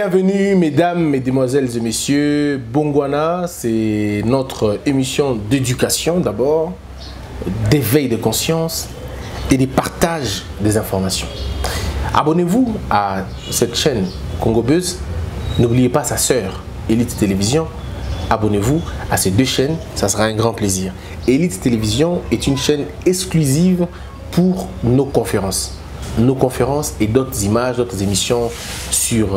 Bienvenue mesdames, mesdemoiselles et messieurs. Bongwana, c'est notre émission d'éducation d'abord, d'éveil de conscience et de partage des informations. Abonnez-vous à cette chaîne Congo Buzz. N'oubliez pas sa sœur, Elite Télévision. Abonnez-vous à ces deux chaînes, ça sera un grand plaisir. Elite Télévision est une chaîne exclusive pour nos conférences. Nos conférences et d'autres images, d'autres émissions sur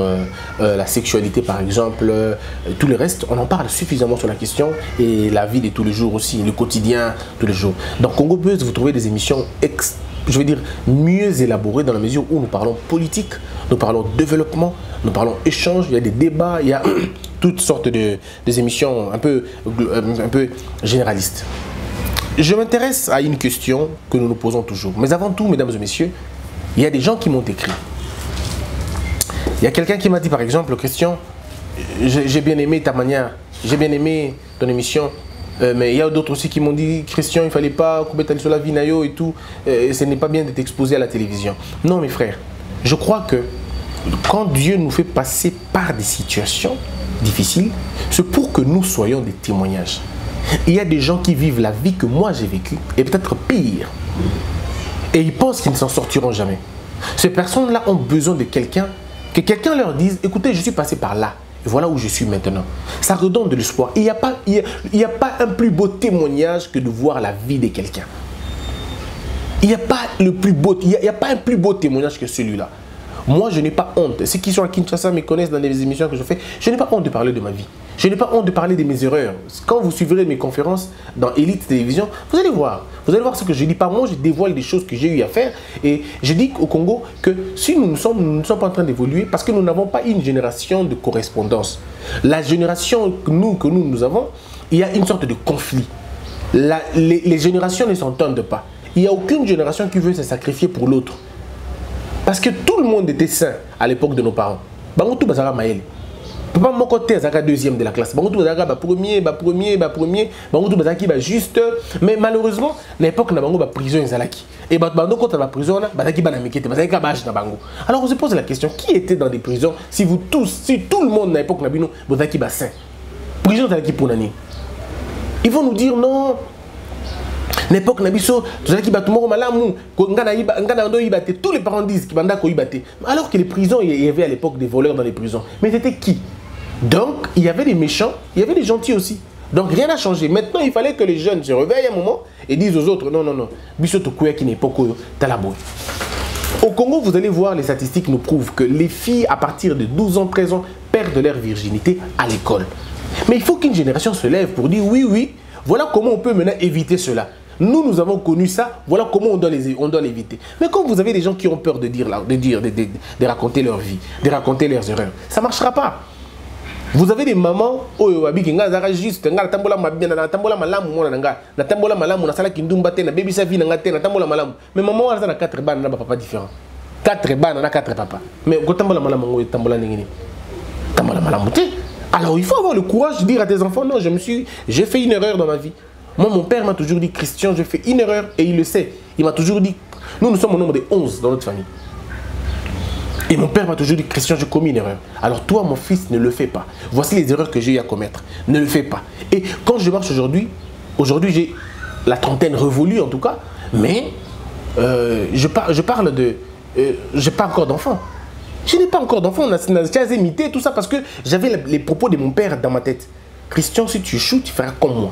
la sexualité par exemple, tout le reste, on en parle suffisamment sur la question et la vie de tous les jours aussi, le quotidien, tous les jours. Dans Congo Buzz, vous trouvez des émissions je veux dire mieux élaborées dans la mesure où nous parlons politique, nous parlons développement, nous parlons échange, il y a des débats, il y a toutes sortes des émissions un peu généralistes. Je m'intéresse à une question que nous nous posons toujours. Mais avant tout, mesdames et messieurs, il y a des gens qui m'ont écrit. Il y a quelqu'un qui m'a dit par exemple, Christian, j'ai bien aimé ta manière, j'ai bien aimé ton émission, mais il y a d'autres aussi qui m'ont dit, Christian, il ne fallait pas couper sur la vie nayo et tout, ce n'est pas bien d'être exposé à la télévision. Non mes frères, je crois que quand Dieu nous fait passer par des situations difficiles, c'est pour que nous soyons des témoignages. Il y a des gens qui vivent la vie que moi j'ai vécue, et peut-être pire. Et ils pensent qu'ils ne s'en sortiront jamais. Ces personnes-là ont besoin de quelqu'un, que quelqu'un leur dise, écoutez, je suis passé par là, et voilà où je suis maintenant. Ça redonne de l'espoir. Il n'y a pas un plus beau témoignage que de voir la vie de quelqu'un. Il n'y a pas un plus beau témoignage que celui-là. Moi, je n'ai pas honte. Ceux qui sont à Kinshasa me connaissent dans les émissions que je fais. Je n'ai pas honte de parler de ma vie. Je n'ai pas honte de parler de mes erreurs. Quand vous suivrez mes conférences dans Elite Télévision, vous allez voir. Vous allez voir ce que je dis. Par moi, je dévoile des choses que j'ai eu à faire. Et je dis au Congo que si nous ne sommes pas en train d'évoluer parce que nous n'avons pas une génération de correspondance. La génération que nous avons, il y a une sorte de conflit. Les générations ne s'entendent pas. Il n'y a aucune génération qui veut se sacrifier pour l'autre. Parce que tout le monde était sain à l'époque de nos parents. Bangotou Bazara Maël. Papa mon côté Zaka deuxième de la classe. Bangotou Bazara premier. Bangotou Bazara qui va juste. Mais malheureusement, à l'époque, na bango ba prison Zalaki. Et bando quand la prison là, Bazaki ba na mikete, Bazaki ka bage na bango. Alors on se pose la question, qui était dans des prisons si tout le monde à l'époque na bino Bazaki ba sain. Prison Zalaki pour nani. Ils vont nous dire non. L'époque nabiso tous les parents disent qu'ils alors que les prisons, il y avait à l'époque des voleurs dans les prisons. Mais c'était qui? Donc il y avait des méchants, il y avait des gentils aussi. Donc rien n'a changé. Maintenant il fallait que les jeunes se réveillent un moment et disent aux autres non biso tokuya qui n'est pas talabo. Au Congo, vous allez voir, les statistiques nous prouvent que les filles à partir de 12 ans, 13 ans perdent leur virginité à l'école. Mais il faut qu'une génération se lève pour dire oui, voilà comment on peut maintenant éviter cela. Nous avons connu ça, voilà comment on doit l'éviter. Mais quand vous avez des gens qui ont peur de raconter leur vie, de raconter leurs erreurs, ça ne marchera pas. Vous avez des mamans, juste, mais maman a 4 bannes, n'a pas papa différent. 4 bannes, n'a 4 papas. Mais alors il faut avoir le courage de dire à tes enfants, non, j'ai fait une erreur dans ma vie. Moi, mon père m'a toujours dit, Christian, je fais une erreur et il le sait. Il m'a toujours dit, nous sommes au nombre de 11 dans notre famille. Et mon père m'a toujours dit, Christian, j'ai commis une erreur. Alors toi, mon fils, ne le fais pas. Voici les erreurs que j'ai eu à commettre. Ne le fais pas. Et quand je marche aujourd'hui j'ai la trentaine révolue en tout cas, mais je parle de... je n'ai pas encore d'enfant. Je n'ai pas encore d'enfant. On a déjà imité tout ça parce que j'avais les propos de mon père dans ma tête. Christian, si tu échoues, tu feras comme moi.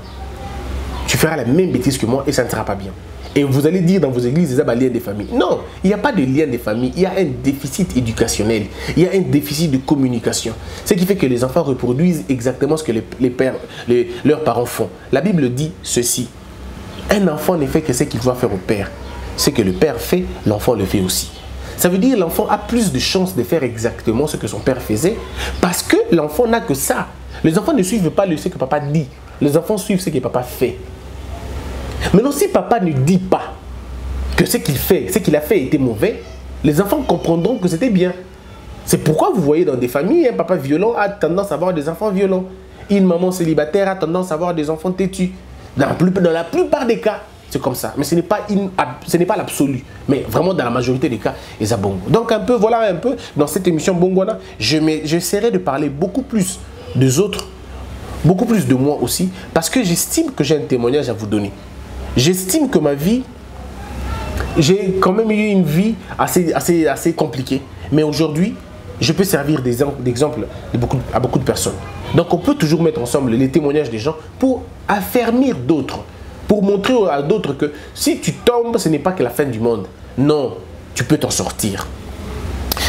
Tu feras la même bêtise que moi et ça ne sera pas bien. Et vous allez dire dans vos églises, il y a des liens de famille. Non, il n'y a pas de lien de famille. Il y a un déficit éducationnel. Il y a un déficit de communication. Ce qui fait que les enfants reproduisent exactement ce que leurs parents font. La Bible dit ceci. Un enfant ne fait que ce qu'il doit faire au père. Ce que le père fait, l'enfant le fait aussi. Ça veut dire que l'enfant a plus de chances de faire exactement ce que son père faisait parce que l'enfant n'a que ça. Les enfants ne suivent pas ce que papa dit. Les enfants suivent ce que papa fait. Maintenant, si papa ne dit pas que ce qu'il a fait était mauvais, les enfants comprendront que c'était bien. C'est pourquoi vous voyez dans des familles, un papa violent a tendance à avoir des enfants violents. Une maman célibataire a tendance à avoir des enfants têtus. Dans la plupart des cas, c'est comme ça. Mais ce n'est pas, l'absolu. Mais vraiment, dans la majorité des cas, ils ont bon. Donc, voilà un peu, dans cette émission Bongwana, j'essaierai de parler beaucoup plus des autres, beaucoup plus de moi aussi, parce que j'estime que j'ai un témoignage à vous donner. J'estime que ma vie, j'ai quand même eu une vie assez compliquée. Mais aujourd'hui, je peux servir d'exemple à beaucoup de personnes. Donc, on peut toujours mettre ensemble les témoignages des gens pour affermir d'autres. Pour montrer à d'autres que si tu tombes, ce n'est pas que la fin du monde. Non, tu peux t'en sortir.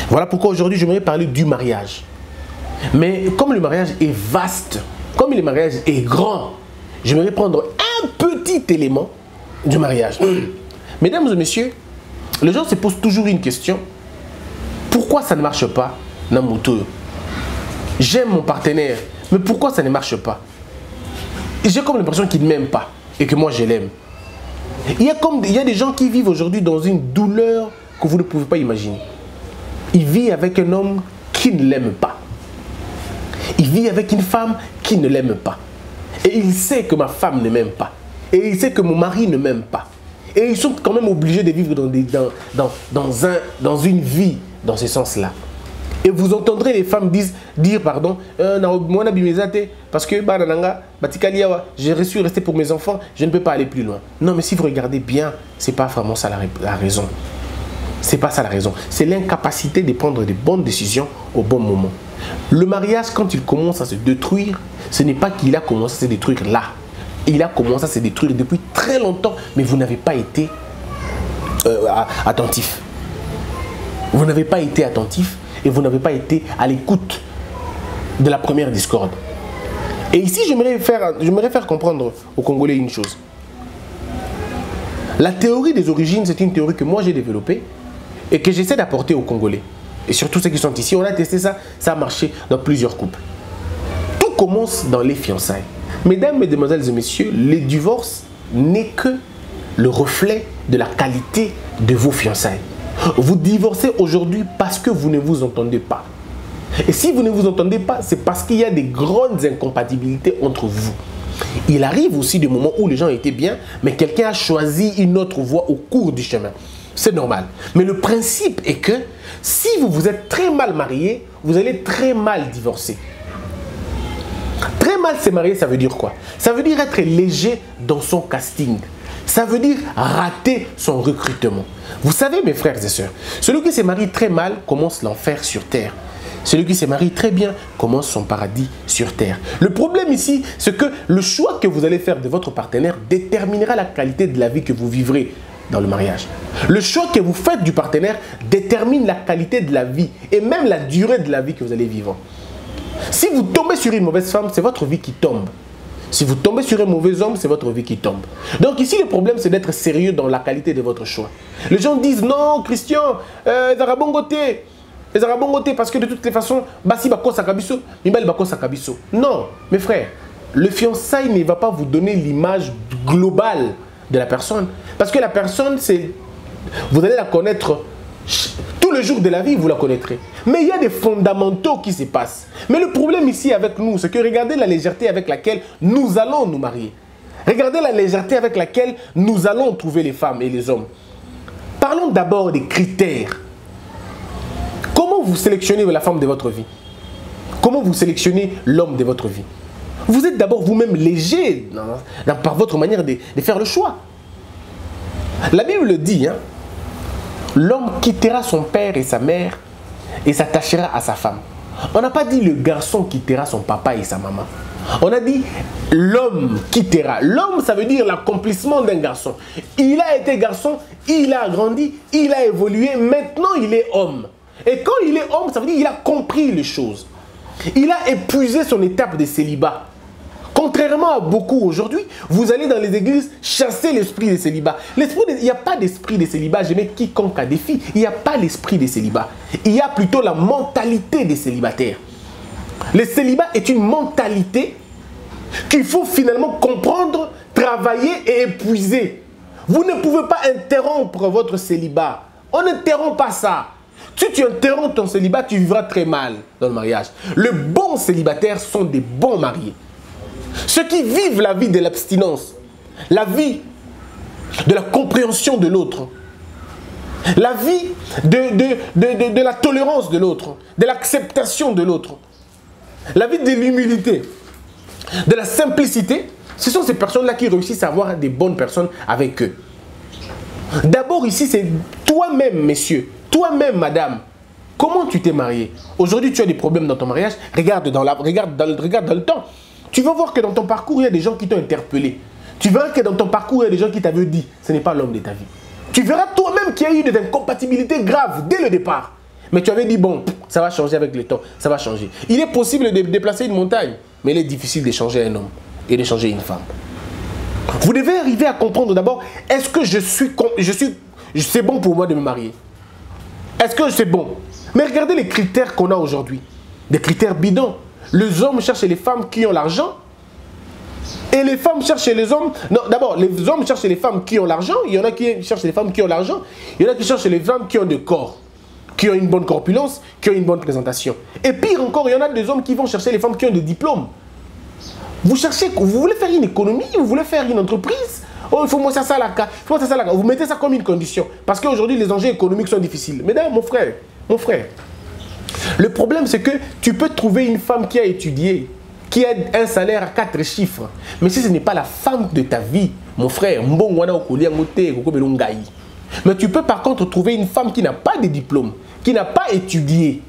Voilà pourquoi aujourd'hui, j'aimerais parler du mariage. Mais comme le mariage est vaste, comme le mariage est grand, j'aimerais prendre un petit élément du mariage. Mesdames et messieurs, les gens se posent toujours une question. Pourquoi ça ne marche pas dans mon tour? J'aime mon partenaire, mais pourquoi ça ne marche pas? J'ai comme l'impression qu'il ne m'aime pas et que moi je l'aime. Il y a des gens qui vivent aujourd'hui dans une douleur que vous ne pouvez pas imaginer. Il vit avec un homme qui ne l'aime pas. Il vit avec une femme qui ne l'aime pas. Et il sait que ma femme ne m'aime pas. Et il sait que mon mari ne m'aime pas. Et ils sont quand même obligés de vivre dans une vie dans ce sens-là. Et vous entendrez les femmes dire pardon, parce que j'ai su rester pour mes enfants, je ne peux pas aller plus loin. Non, mais si vous regardez bien, ce n'est pas vraiment ça la raison. Ce n'est pas ça la raison. C'est l'incapacité de prendre de bonnes décisions au bon moment. Le mariage, quand il commence à se détruire, ce n'est pas qu'il a commencé à se détruire là. Il a commencé à se détruire depuis très longtemps, mais vous n'avez pas été attentif. Vous n'avez pas été attentif et vous n'avez pas été à l'écoute de la première discorde. Et ici, j'aimerais faire comprendre aux Congolais une chose. La théorie des origines, c'est une théorie que moi j'ai développée et que j'essaie d'apporter aux Congolais. Et surtout ceux qui sont ici, on a testé ça, ça a marché dans plusieurs couples. Tout commence dans les fiançailles. Mesdames, mesdemoiselles et messieurs, le divorce n'est que le reflet de la qualité de vos fiançailles. Vous divorcez aujourd'hui parce que vous ne vous entendez pas. Et si vous ne vous entendez pas, c'est parce qu'il y a des grandes incompatibilités entre vous. Il arrive aussi des moments où les gens étaient bien, mais quelqu'un a choisi une autre voie au cours du chemin. C'est normal. Mais le principe est que si vous vous êtes très mal marié, vous allez très mal divorcer. Très mal se marier, ça veut dire quoi? Ça veut dire être léger dans son casting. Ça veut dire rater son recrutement. Vous savez, mes frères et sœurs, celui qui se marie très mal commence l'enfer sur terre. Celui qui se marie très bien commence son paradis sur terre. Le problème ici, c'est que le choix que vous allez faire de votre partenaire déterminera la qualité de la vie que vous vivrez dans le mariage. Le choix que vous faites du partenaire détermine la qualité de la vie et même la durée de la vie que vous allez vivre. Si vous tombez sur une mauvaise femme, c'est votre vie qui tombe. Si vous tombez sur un mauvais homme, c'est votre vie qui tombe. Donc ici, le problème, c'est d'être sérieux dans la qualité de votre choix. Les gens disent, non, Christian, parce que de toutes les façons, non, mes frères, le fiançailles ne va pas vous donner l'image globale de la personne. Parce que la personne, vous allez la connaître tous les jours de la vie, vous la connaîtrez. Mais il y a des fondamentaux qui se passent. Mais le problème ici avec nous, c'est que regardez la légèreté avec laquelle nous allons nous marier. Regardez la légèreté avec laquelle nous allons trouver les femmes et les hommes. Parlons d'abord des critères. Comment vous sélectionnez la femme de votre vie? Comment vous sélectionnez l'homme de votre vie? Vous êtes d'abord vous-même léger par votre manière de faire le choix. La Bible le dit, hein, l'homme quittera son père et sa mère et s'attachera à sa femme. On n'a pas dit le garçon quittera son papa et sa maman. On a dit l'homme quittera. L'homme, ça veut dire l'accomplissement d'un garçon. Il a été garçon, il a grandi, il a évolué, maintenant il est homme. Et quand il est homme, ça veut dire qu'il a compris les choses. Il a épuisé son étape de célibat. Contrairement à beaucoup aujourd'hui, vous allez dans les églises chasser l'esprit de célibat. Il n'y a pas d'esprit de célibat, je mets quiconque à défi. Il n'y a pas l'esprit de célibat. Il y a plutôt la mentalité des célibataires. Le célibat est une mentalité qu'il faut finalement comprendre, travailler et épuiser. Vous ne pouvez pas interrompre votre célibat. On n'interrompt pas ça. Si tu interromps ton célibat, tu vivras très mal dans le mariage. Les bons célibataires sont des bons mariés. Ceux qui vivent la vie de l'abstinence, la vie de la compréhension de l'autre. La vie de la tolérance de l'autre, de l'acceptation de l'autre. La vie de l'humilité, de la simplicité. Ce sont ces personnes-là qui réussissent à avoir des bonnes personnes avec eux. D'abord ici, c'est toi-même, messieurs, toi-même, madame. Comment tu t'es marié? Aujourd'hui, tu as des problèmes dans ton mariage. Regarde dans le temps. Tu vas voir que dans ton parcours, il y a des gens qui t'ont interpellé. Tu verras que dans ton parcours, il y a des gens qui t'avaient dit, ce n'est pas l'homme de ta vie. Tu verras toi-même qu'il y a eu des incompatibilités graves dès le départ. Mais tu avais dit, bon, ça va changer avec le temps, ça va changer. Il est possible de déplacer une montagne, mais il est difficile d'échanger un homme et d'échanger une femme. Vous devez arriver à comprendre d'abord, est-ce que c'est bon pour moi de me marier? Est-ce que c'est bon? Mais regardez les critères qu'on a aujourd'hui. Des critères bidons. Les hommes cherchent les femmes qui ont l'argent. Et les femmes cherchent les hommes... Non, d'abord, les hommes cherchent les femmes qui ont l'argent. Il y en a qui cherchent les femmes qui ont l'argent. Il y en a qui cherchent les femmes qui ont de corps, qui ont une bonne corpulence, qui ont une bonne présentation. Et pire encore, il y en a des hommes qui vont chercher les femmes qui ont des diplômes. Vous cherchez, vous voulez faire une économie, vous voulez faire une entreprise. Oh, il faut moi ça là. Vous mettez ça comme une condition. Parce qu'aujourd'hui, les enjeux économiques sont difficiles. Mesdames, mon frère, le problème, c'est que tu peux trouver une femme qui a étudié, qui a un salaire à 4 chiffres. Mais si ce n'est pas la femme de ta vie, mon frère, mais tu peux par contre trouver une femme qui n'a pas de diplôme, qui n'a pas étudié,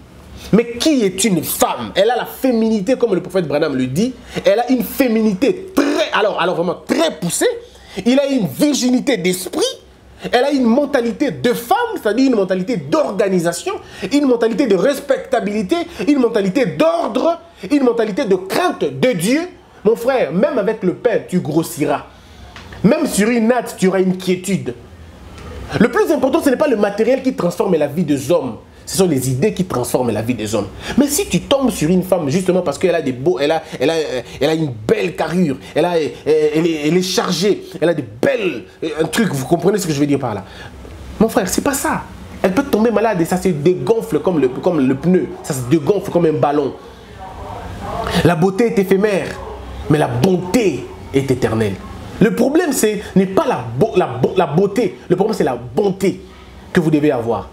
mais qui est une femme. Elle a la féminité, comme le prophète Branham le dit. Elle a une féminité alors vraiment très poussée. Il a une virginité d'esprit. Elle a une mentalité de femme, c'est-à-dire une mentalité d'organisation, une mentalité de respectabilité, une mentalité d'ordre, une mentalité de crainte de Dieu. Mon frère, même avec le pain, tu grossiras. Même sur une natte, tu auras une quiétude. Le plus important, ce n'est pas le matériel qui transforme la vie des hommes. Ce sont les idées qui transforment la vie des hommes. Mais si tu tombes sur une femme justement parce qu'elle a des beaux, elle a une belle carrure, elle est chargée, elle a des belles un truc, vous comprenez ce que je veux dire par là? Mon frère, c'est pas ça. Elle peut tomber malade et ça se dégonfle comme le pneu, ça se dégonfle comme un ballon. La beauté est éphémère, mais la bonté est éternelle. Le problème, n'est pas la beauté, le problème c'est la bonté que vous devez avoir.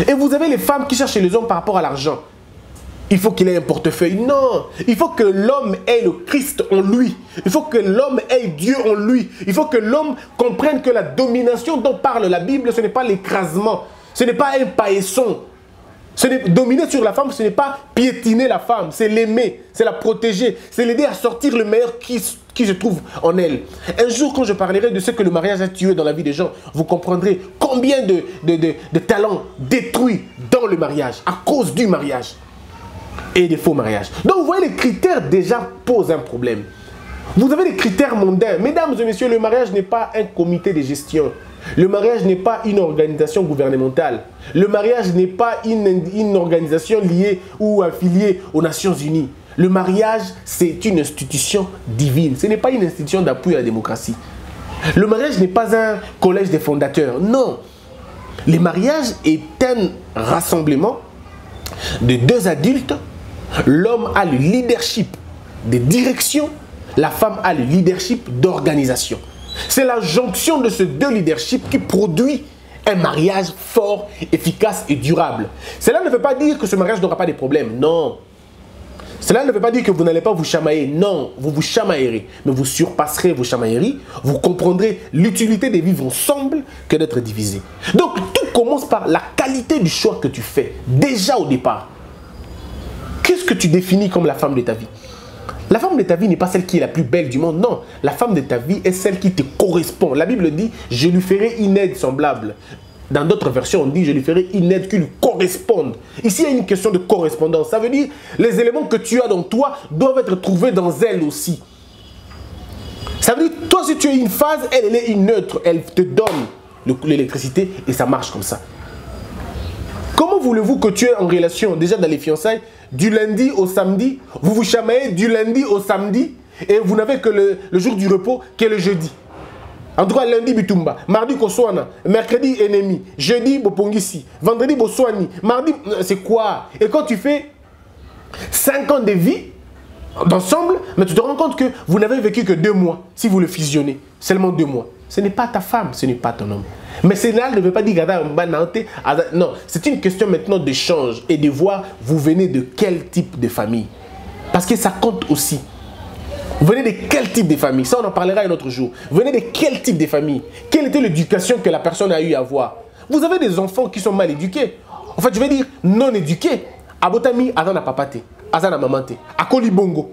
Et vous avez les femmes qui cherchent les hommes par rapport à l'argent. Il faut qu'il ait un portefeuille. Non, il faut que l'homme ait le Christ en lui. Il faut que l'homme ait Dieu en lui. Il faut que l'homme comprenne que la domination dont parle la Bible, ce n'est pas l'écrasement. Ce n'est pas un paillasson. Dominer sur la femme, ce n'est pas piétiner la femme. C'est l'aimer, c'est la protéger. C'est l'aider à sortir le meilleur qui se trouve en elle. Un jour, quand je parlerai de ce que le mariage a tué dans la vie des gens, vous comprendrez combien de talents détruits dans le mariage, à cause du mariage et des faux mariages. Donc, vous voyez, les critères déjà posent un problème. Vous avez des critères mondains. Mesdames et messieurs, le mariage n'est pas un comité de gestion. Le mariage n'est pas une organisation gouvernementale. Le mariage n'est pas une organisation liée ou affiliée aux Nations Unies. Le mariage, c'est une institution divine. Ce n'est pas une institution d'appui à la démocratie. Le mariage n'est pas un collège des fondateurs. Non. Le mariage est un rassemblement de deux adultes. L'homme a le leadership de direction. La femme a le leadership d'organisation. C'est la jonction de ces deux leaderships qui produit un mariage fort, efficace et durable. Cela ne veut pas dire que ce mariage n'aura pas de problèmes. Non. Cela ne veut pas dire que vous n'allez pas vous chamailler. Non, vous vous chamaillerez. Mais vous surpasserez vos chamailleries. Vous comprendrez l'utilité de vivre ensemble que d'être divisés. Donc, tout commence par la qualité du choix que tu fais. Déjà au départ. Qu'est-ce que tu définis comme la femme de ta vie? La femme de ta vie n'est pas celle qui est la plus belle du monde, non. La femme de ta vie est celle qui te correspond. La Bible dit, je lui ferai une aide semblable. Dans d'autres versions, on dit, je lui ferai une aide qui lui corresponde. Ici, il y a une question de correspondance. Ça veut dire, les éléments que tu as dans toi doivent être trouvés dans elle aussi. Ça veut dire, toi, si tu es une phase, elle est une neutre. Elle te donne l'électricité et ça marche comme ça. Comment voulez-vous que tu es en relation, déjà dans les fiançailles, du lundi au samedi, vous vous chamaillez du lundi au samedi et vous n'avez que le jour du repos qui est le jeudi. En tout cas, lundi, bitumba, mardi, koswana, mercredi, ennemi, jeudi, bopongisi, vendredi, boswani, mardi, c'est quoi? Et quand tu fais 5 ans de vie d'ensemble, mais tu te rends compte que vous n'avez vécu que 2 mois si vous le fusionnez, seulement 2 mois. ce n'est pas ta femme, ce n'est pas ton homme. Mais cela ne veut pas dire non, c'est une question maintenant d'échange et de voir vous venez de quel type de famille. Parce que ça compte aussi. Vous venez de quel type de famille? Ça, on en parlera un autre jour. Vous venez de quel type de famille? Quelle était l'éducation que la personne a eu à avoir? Vous avez des enfants qui sont mal éduqués. En fait, je vais dire non éduqués. Abotami, Azana papate, Azana mamante, Akoli bongo.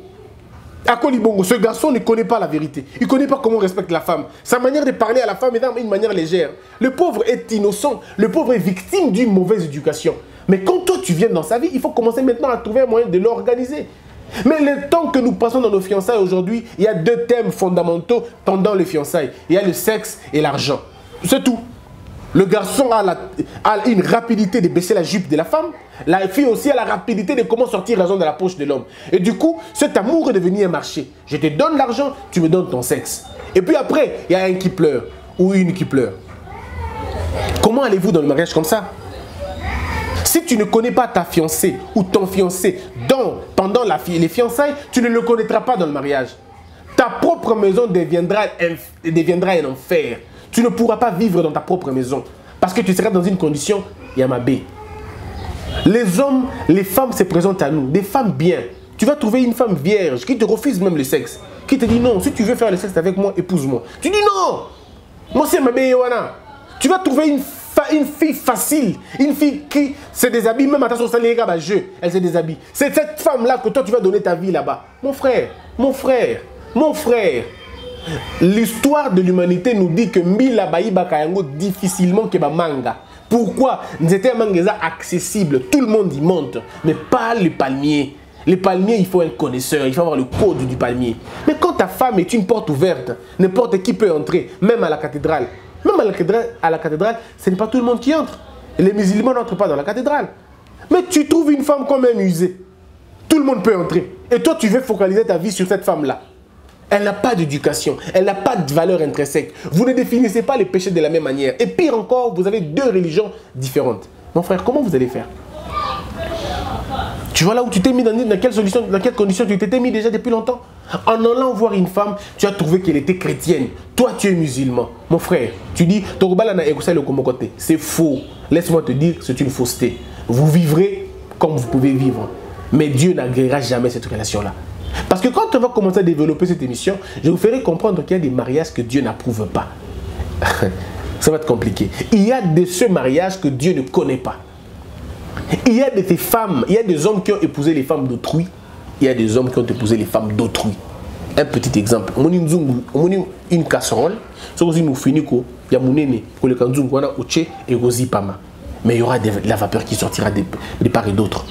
Akoli bongo, ce garçon ne connaît pas la vérité. Il ne connaît pas comment on respecte la femme. Sa manière de parler à la femme est d'une manière légère. Le pauvre est innocent. Le pauvre est victime d'une mauvaise éducation. Mais quand toi, tu viens dans sa vie, il faut commencer maintenant à trouver un moyen de l'organiser. Mais le temps que nous passons dans nos fiançailles aujourd'hui, il y a deux thèmes fondamentaux pendant les fiançailles. Il y a le sexe et l'argent. C'est tout. Le garçon a une rapidité de baisser la jupe de la femme. La fille aussi a la rapidité de comment sortir l'argent de la poche de l'homme. Et du coup, cet amour est devenu un marché. Je te donne l'argent, tu me donnes ton sexe. Et puis après, il y a un qui pleure ou une qui pleure. Comment allez-vous dans le mariage comme ça? Si tu ne connais pas ta fiancée ou ton fiancé pendant les fiançailles, tu ne le connaîtras pas dans le mariage. Ta propre maison deviendra un enfer. Tu ne pourras pas vivre dans ta propre maison parce que tu seras dans une condition Yamabé. Les hommes, les femmes se présentent à nous, des femmes bien. Tu vas trouver une femme vierge qui te refuse même le sexe, qui te dit non, si tu veux faire le sexe avec moi, épouse-moi. Tu dis non, moi c'est Mabé Yowana. Tu vas trouver une fille facile, une fille qui se déshabille, même à ta société, elle se déshabille. C'est cette femme-là que toi tu vas donner ta vie là-bas. Mon frère, mon frère, mon frère. L'histoire de l'humanité nous dit que Mbila Baïba Kayango difficilement que manga. Pourquoi? C'était un manga accessible, tout le monde y monte, mais pas les palmiers. Les palmiers, il faut un connaisseur, il faut avoir le code du palmier. Mais quand ta femme est une porte ouverte, n'importe qui peut entrer, même à la cathédrale. Même à la cathédrale, ce n'est pas tout le monde qui entre. Les musulmans n'entrent pas dans la cathédrale. Mais tu trouves une femme comme un musée. Tout le monde peut entrer. Et toi, tu veux focaliser ta vie sur cette femme-là. Elle n'a pas d'éducation, elle n'a pas de valeur intrinsèque. Vous ne définissez pas les péchés de la même manière. Et pire encore, vous avez deux religions différentes. Mon frère, comment vous allez faire? Tu vois là où tu t'es mis, dans quelle condition tu t'étais mis déjà depuis longtemps? En allant voir une femme, tu as trouvé qu'elle était chrétienne. Toi, tu es musulman. Mon frère, tu dis, c'est faux. Laisse-moi te dire, c'est une fausseté. Vous vivrez comme vous pouvez vivre. Mais Dieu n'agréera jamais cette relation-là. Parce que quand on va commencer à développer cette émission, je vous ferai comprendre qu'il y a des mariages que Dieu n'approuve pas. Ça va être compliqué. Il y a de ce mariage que Dieu ne connaît pas. Il y a des femmes, il y a des hommes qui ont épousé les femmes d'autrui. Il y a des hommes qui ont épousé les femmes d'autrui. Un petit exemple. On a une casserole. Mais il y aura de la vapeur qui sortira de part et d'autre.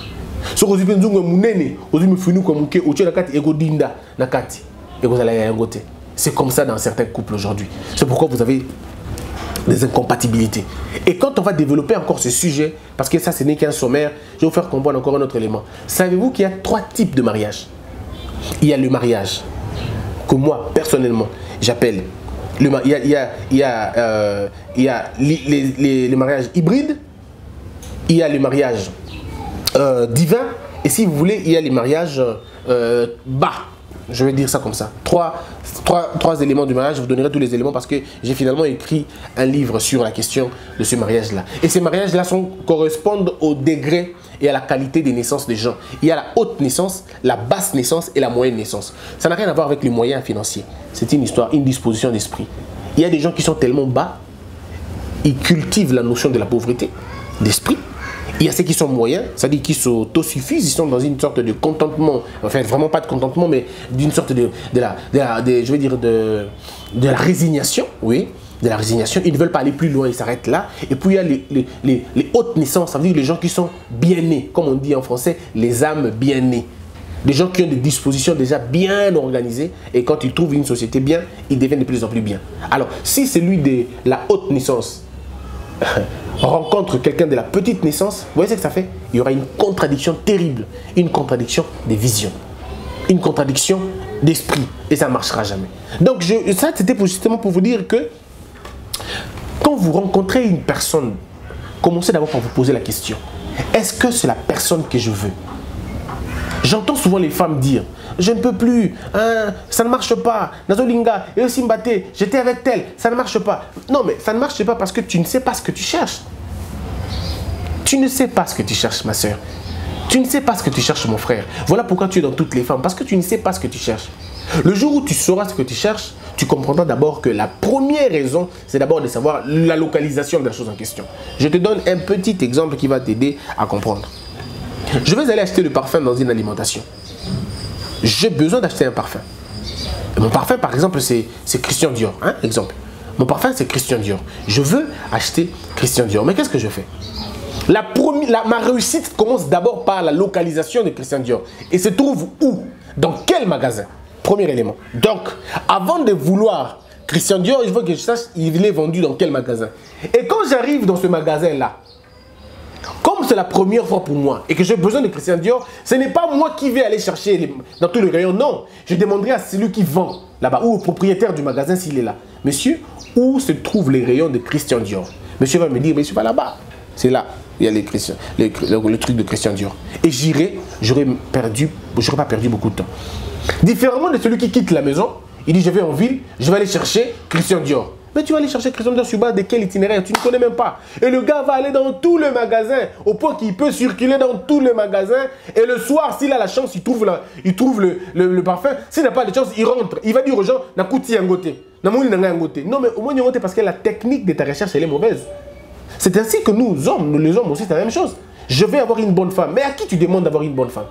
C'est comme ça dans certains couples aujourd'hui. C'est pourquoi vous avez des incompatibilités. Et quand on va développer encore ce sujet, parce que ça ce n'est qu'un sommaire, je vais vous faire comprendre encore un autre élément. Savez-vous qu'il y a trois types de mariage? Il y a le mariage que moi personnellement j'appelle le mariage hybride, il y a le mariage divin, et si vous voulez, il y a les mariages bas. Je vais dire ça comme ça. Trois éléments du mariage. Je vous donnerai tous les éléments parce que j'ai finalement écrit un livre sur la question de ce mariage-là. Et ces mariages-là correspondent au degré et à la qualité des naissances des gens. Il y a la haute naissance, la basse naissance et la moyenne naissance. Ça n'a rien à voir avec les moyens financiers. C'est une histoire, une disposition d'esprit. Il y a des gens qui sont tellement bas, ils cultivent la notion de la pauvreté d'esprit. Il y a ceux qui sont moyens, c'est-à-dire qui s'autosuffisent, ils sont dans une sorte de contentement, enfin vraiment pas de contentement, mais d'une sorte de la résignation, oui, de la résignation. Ils ne veulent pas aller plus loin, ils s'arrêtent là. Et puis il y a les hautes naissances, ça veut dire les gens qui sont bien nés, comme on dit en français, les âmes bien nées. Des gens qui ont des dispositions déjà bien organisées et quand ils trouvent une société bien, ils deviennent de plus en plus bien. Alors, si celui de la haute naissance rencontre quelqu'un de la petite naissance, vous voyez ce que ça fait? Il y aura une contradiction terrible, une contradiction des visions, une contradiction d'esprit et ça ne marchera jamais. Donc ça c'était justement pour vous dire que quand vous rencontrez une personne, commencez d'abord par vous poser la question: est-ce que c'est la personne que je veux? J'entends souvent les femmes dire, je ne peux plus, hein, ça ne marche pas, Nazolinga, et aussi Mbaté, j'étais avec tel, ça ne marche pas. Non, mais ça ne marche pas parce que tu ne sais pas ce que tu cherches. Tu ne sais pas ce que tu cherches, ma soeur. Tu ne sais pas ce que tu cherches, mon frère. Voilà pourquoi tu es dans toutes les femmes, parce que tu ne sais pas ce que tu cherches. Le jour où tu sauras ce que tu cherches, tu comprendras d'abord que la première raison, c'est d'abord de savoir la localisation de la chose en question. Je te donne un petit exemple qui va t'aider à comprendre. Je vais aller acheter le parfum dans une alimentation. J'ai besoin d'acheter un parfum. Mon parfum, par exemple, c'est Christian Dior. Hein, exemple. Mon parfum, c'est Christian Dior. Je veux acheter Christian Dior. Mais qu'est-ce que je fais? Ma réussite commence d'abord par la localisation de Christian Dior. Et se trouve où? Dans quel magasin? Premier élément. Donc, avant de vouloir Christian Dior, il faut que je sache il est vendu dans quel magasin. Et quand j'arrive dans ce magasin-là, comme c'est la première fois pour moi et que j'ai besoin de Christian Dior, ce n'est pas moi qui vais aller chercher dans tous les rayons, non. Je demanderai à celui qui vend là-bas ou au propriétaire du magasin s'il est là. Monsieur, où se trouvent les rayons de Christian Dior? Monsieur va me dire, mais je suis pas là-bas. C'est là, il y a le truc de Christian Dior. Et j'irai, j'aurais pas perdu beaucoup de temps. Différemment de celui qui quitte la maison, il dit, je vais en ville, je vais aller chercher Christian Dior. Mais tu vas aller chercher Christian Dior sur base de quel itinéraire? Tu ne connais même pas. Et le gars va aller dans tout le magasin, au point qu'il peut circuler dans tout le magasin. Et le soir, s'il a la chance, il trouve le parfum. S'il n'a pas de chance, il rentre. Il va dire aux gens, n'a coûté un côté. Non, mais au moins, parce que la technique de ta recherche, elle est mauvaise. C'est ainsi que nous, hommes, les hommes aussi, c'est la même chose. Je vais avoir une bonne femme. Mais à qui tu demandes d'avoir une bonne femme?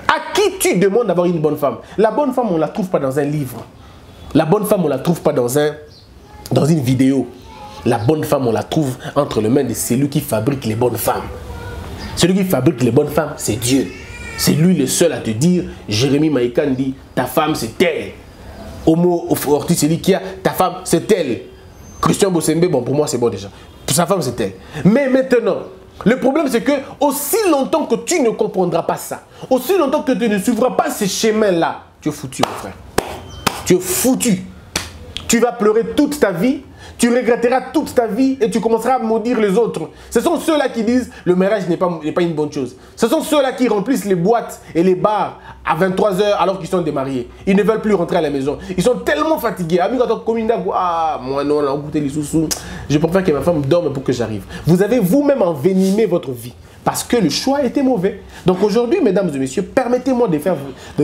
À qui tu demandes d'avoir une bonne femme? La bonne femme, on ne la trouve pas dans un livre. La bonne femme, on ne la trouve pas dans une vidéo. La bonne femme, on la trouve entre les mains de celui qui fabrique les bonnes femmes. Celui qui fabrique les bonnes femmes, c'est Dieu. C'est lui le seul à te dire, Jérémie Maïkan dit, ta femme c'est elle. Homo Ortiz Elikia, ta femme c'est elle. Christian Bossembe, bon pour moi c'est bon déjà. Pour sa femme c'est elle. Mais maintenant, le problème c'est que aussi longtemps que tu ne comprendras pas ça, aussi longtemps que tu ne suivras pas ces chemins-là, tu es foutu mon frère. Tu es foutu. Tu vas pleurer toute ta vie, tu regretteras toute ta vie et tu commenceras à maudire les autres. Ce sont ceux-là qui disent le mariage n'est pas une bonne chose. Ce sont ceux-là qui remplissent les boîtes et les bars à 23 h alors qu'ils sont démariés. Ils ne veulent plus rentrer à la maison. Ils sont tellement fatigués. Ah, moi non, on a goûté les sous-sous. Je préfère que ma femme dorme pour que j'arrive. Vous avez vous-même envenimé votre vie. Parce que le choix était mauvais. Donc aujourd'hui, mesdames et messieurs, permettez-moi de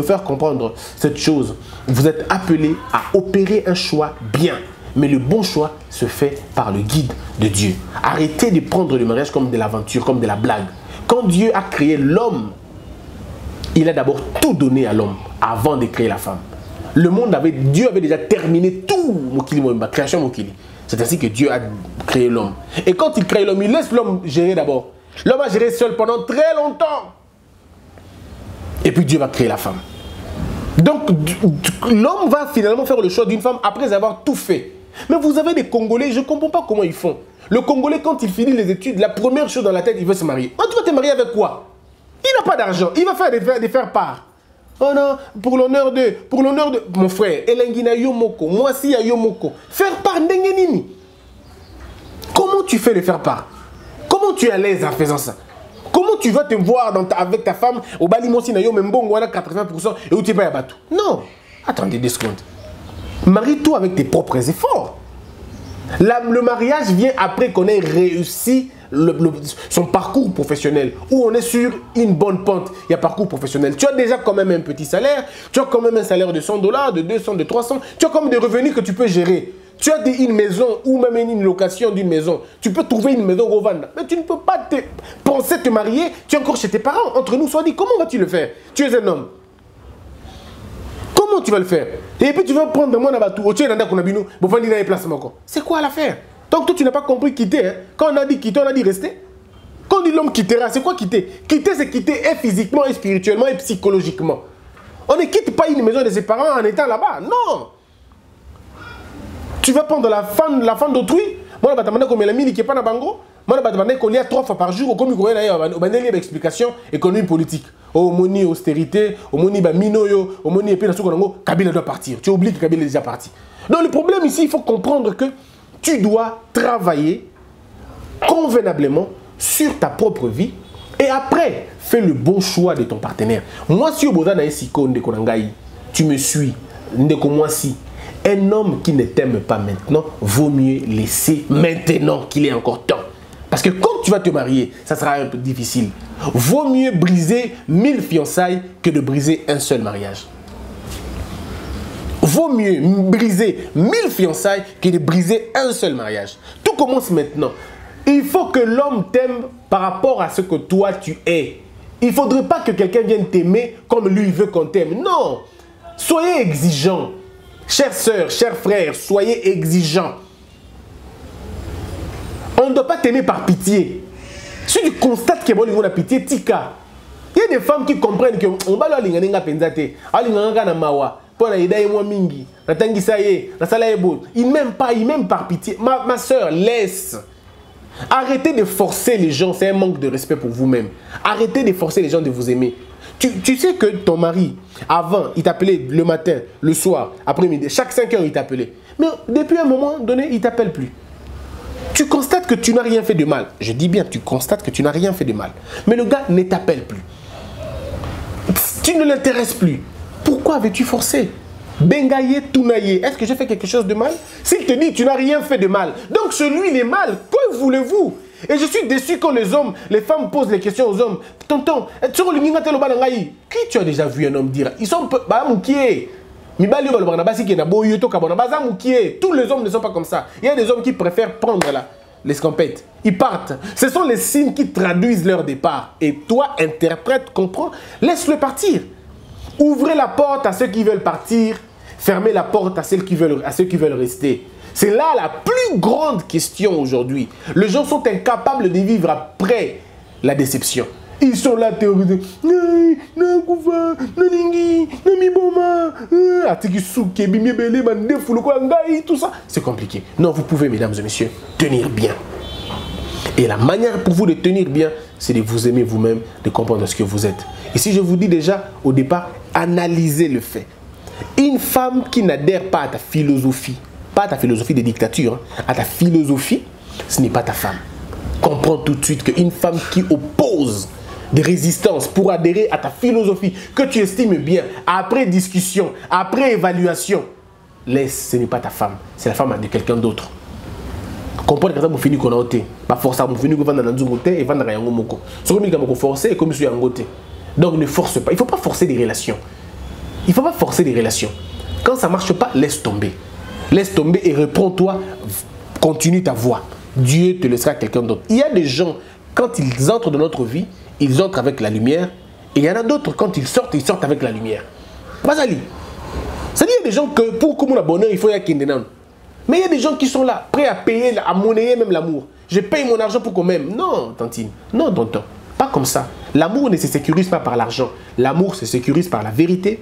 faire comprendre cette chose. Vous êtes appelés à opérer un choix bien. Mais le bon choix se fait par le guide de Dieu. Arrêtez de prendre le mariage comme de l'aventure, comme de la blague. Quand Dieu a créé l'homme, il a d'abord tout donné à l'homme avant de créer la femme. Dieu avait déjà terminé tout la création Mokili. C'est ainsi que Dieu a créé l'homme. Et quand il crée l'homme, il laisse l'homme gérer d'abord. L'homme a géré seul pendant très longtemps. Et puis Dieu va créer la femme. Donc l'homme va finalement faire le choix d'une femme après avoir tout fait. Mais vous avez des Congolais, je ne comprends pas comment ils font. Le Congolais, quand il finit les études, la première chose dans la tête, il veut se marier. Oh, tu vas te marier avec quoi? Il n'a pas d'argent, il va faire des faire-part. Oh non, pour l'honneur de... Mon frère, Elengina Yomoko, moi si ya Yomoko. Faire-part n'engenini. Comment tu fais le faire-part? Comment tu es à l'aise en faisant ça? Comment tu vas te voir avec ta femme au Balimosi Nayo Membongo à 80% et où tu vas à Batou? Non. Attendez 2 secondes. Marie-toi avec tes propres efforts. Le mariage vient après qu'on ait réussi son parcours professionnel, où on est sur une bonne pente. Il y a parcours professionnel. Tu as déjà quand même un petit salaire, tu as quand même un salaire de $100, de 200, de 300. Tu as quand même des revenus que tu peux gérer. Tu as une maison ou même une location d'une maison. Tu peux trouver une maison Rovanda. Mais tu ne peux pas penser te marier. Tu es encore chez tes parents. Entre nous, soit dit, comment vas-tu le faire? Tu es un homme. Comment tu vas le faire? Et puis tu vas prendre moi Nabatou. C'est quoi l'affaire? Donc toi tu n'as pas compris quitter. Hein? Quand on a dit quitter, on a dit rester. Quand on dit l'homme quittera, c'est quoi quitter? Quitter, c'est quitter et physiquement, et spirituellement, et psychologiquement. On ne quitte pas une maison de ses parents en étant là-bas. Non. Tu vas prendre la femme d'autrui. Moi, je vais comme la qui est pas dans Bango. Moi, je vais qu'on y a 3 fois par jour. Comme il y a une explication économique politique. Au moni austérité, au moni minoyo, au moni épée dans ce qu'on Kabila doit partir. Tu oublies que Kabila est déjà parti. Donc le problème ici, il faut comprendre que tu dois travailler convenablement sur ta propre vie et après fais le bon choix de ton partenaire. Moi, si tu me suis, moi si. Un homme qui ne t'aime pas maintenant, vaut mieux laisser maintenant qu'il est encore temps. Parce que quand tu vas te marier, ça sera un peu difficile. Vaut mieux briser 1000 fiançailles que de briser un seul mariage. Vaut mieux briser 1000 fiançailles que de briser un seul mariage. Tout commence maintenant. Il faut que l'homme t'aime par rapport à ce que toi tu es. Il ne faudrait pas que quelqu'un vienne t'aimer comme lui veut qu'on t'aime. Non. Soyez exigeants. Chères sœurs, chers frères, soyez exigeants. On ne doit pas t'aimer par pitié. Si tu constates qu'il y a pitié, tika. Il y a des femmes qui comprennent que on va leur dire il m'aime pas, il m'aime par pitié. Ma soeur, laisse. Arrêtez de forcer les gens, c'est un manque de respect pour vous-même. Arrêtez de forcer les gens de vous aimer. Tu sais que ton mari, avant, il t'appelait le matin, le soir, après-midi, chaque 5 heures, il t'appelait. Mais depuis un moment donné, il ne t'appelle plus. Tu constates que tu n'as rien fait de mal. Je dis bien, tu constates que tu n'as rien fait de mal. Mais le gars ne t'appelle plus. Tu ne l'intéresses plus. Pourquoi avais-tu forcé? Bengaye, Tounaye, est-ce que j'ai fait quelque chose de mal? S'il te dit, tu n'as rien fait de mal. Donc celui, il est mal. Que voulez-vous? Et je suis déçu quand les femmes posent les questions aux hommes. Tonton, qui tu as déjà vu un homme dire? Ils sont moukiés. Tous les hommes ne sont pas comme ça. Il y a des hommes qui préfèrent prendre l'escampette. Ils partent. Ce sont les signes qui traduisent leur départ. Et toi, interprète, comprends, laisse-le partir. Ouvrez la porte à ceux qui veulent partir. Fermez la porte à ceux qui veulent rester. C'est là la plus grande question aujourd'hui. Les gens sont incapables de vivre après la déception. Ils sont là théorisés. Tout ça. C'est compliqué. Non, vous pouvez, mesdames et messieurs, tenir bien. Et la manière pour vous de tenir bien, c'est de vous aimer vous-même, de comprendre ce que vous êtes. Et si je vous dis déjà au départ, analysez le fait. Une femme qui n'adhère pas à ta philosophie, pas à ta philosophie de dictature, à ta philosophie, ce n'est pas ta femme. Comprends tout de suite qu'une femme qui oppose des résistances pour adhérer à ta philosophie que tu estimes bien, après discussion, après évaluation, laisse, ce n'est pas ta femme, c'est la femme de quelqu'un d'autre. Comprends que ça vous finit qu'on a ôté. Pas forcément vous finit qu'on va dans un et va dans un moko. Ce que vous forcer comme je suis en côté. Donc ne force pas. Il ne faut pas forcer des relations. Il ne faut pas forcer des relations. Quand ça ne marche pas, laisse tomber. Laisse tomber et reprends-toi. Continue ta voie. Dieu te laissera quelqu'un d'autre. Il y a des gens, quand ils entrent dans notre vie, ils entrent avec la lumière. Et il y en a d'autres, quand ils sortent avec la lumière. Basali. C'est-à-dire qu'il y a des gens que pour que mon bonheur, il faut y avoir kindenan. Mais il y a des gens qui sont là, prêts à payer, à monnayer même l'amour. Je paye mon argent pour qu'on m'aime. Non, tantine. Non, tonton. Pas comme ça. L'amour ne se sécurise pas par l'argent. L'amour se sécurise par la vérité.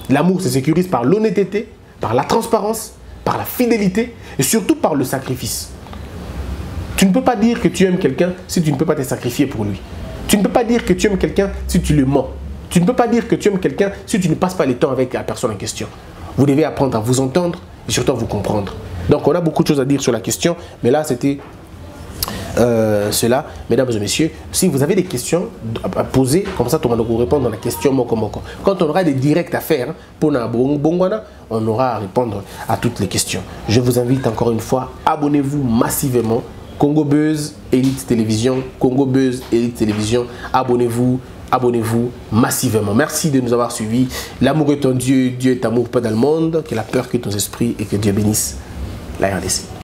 L'amour se sécurise par l'honnêteté, par la transparence, par la fidélité et surtout par le sacrifice. Tu ne peux pas dire que tu aimes quelqu'un si tu ne peux pas te sacrifier pour lui. Tu ne peux pas dire que tu aimes quelqu'un si tu le mens. Tu ne peux pas dire que tu aimes quelqu'un si tu ne passes pas le temps avec la personne en question. Vous devez apprendre à vous entendre et surtout à vous comprendre. Donc on a beaucoup de choses à dire sur la question, mais là c'était cela. Mesdames et messieurs, si vous avez des questions à poser, comme ça tout le monde vous répondre à la question moko moko. Quand on aura des directs à faire pour na bongwana, on aura à répondre à toutes les questions. Je vous invite encore une fois, abonnez-vous massivement. Congo Buzz Elite Télévision, Congo Buzz Elite Télévision, abonnez-vous. Abonnez-vous massivement. Merci de nous avoir suivis. L'amour est en Dieu, Dieu est amour, pas dans le monde. Que la peur quitte nos esprits et que Dieu bénisse la RDC.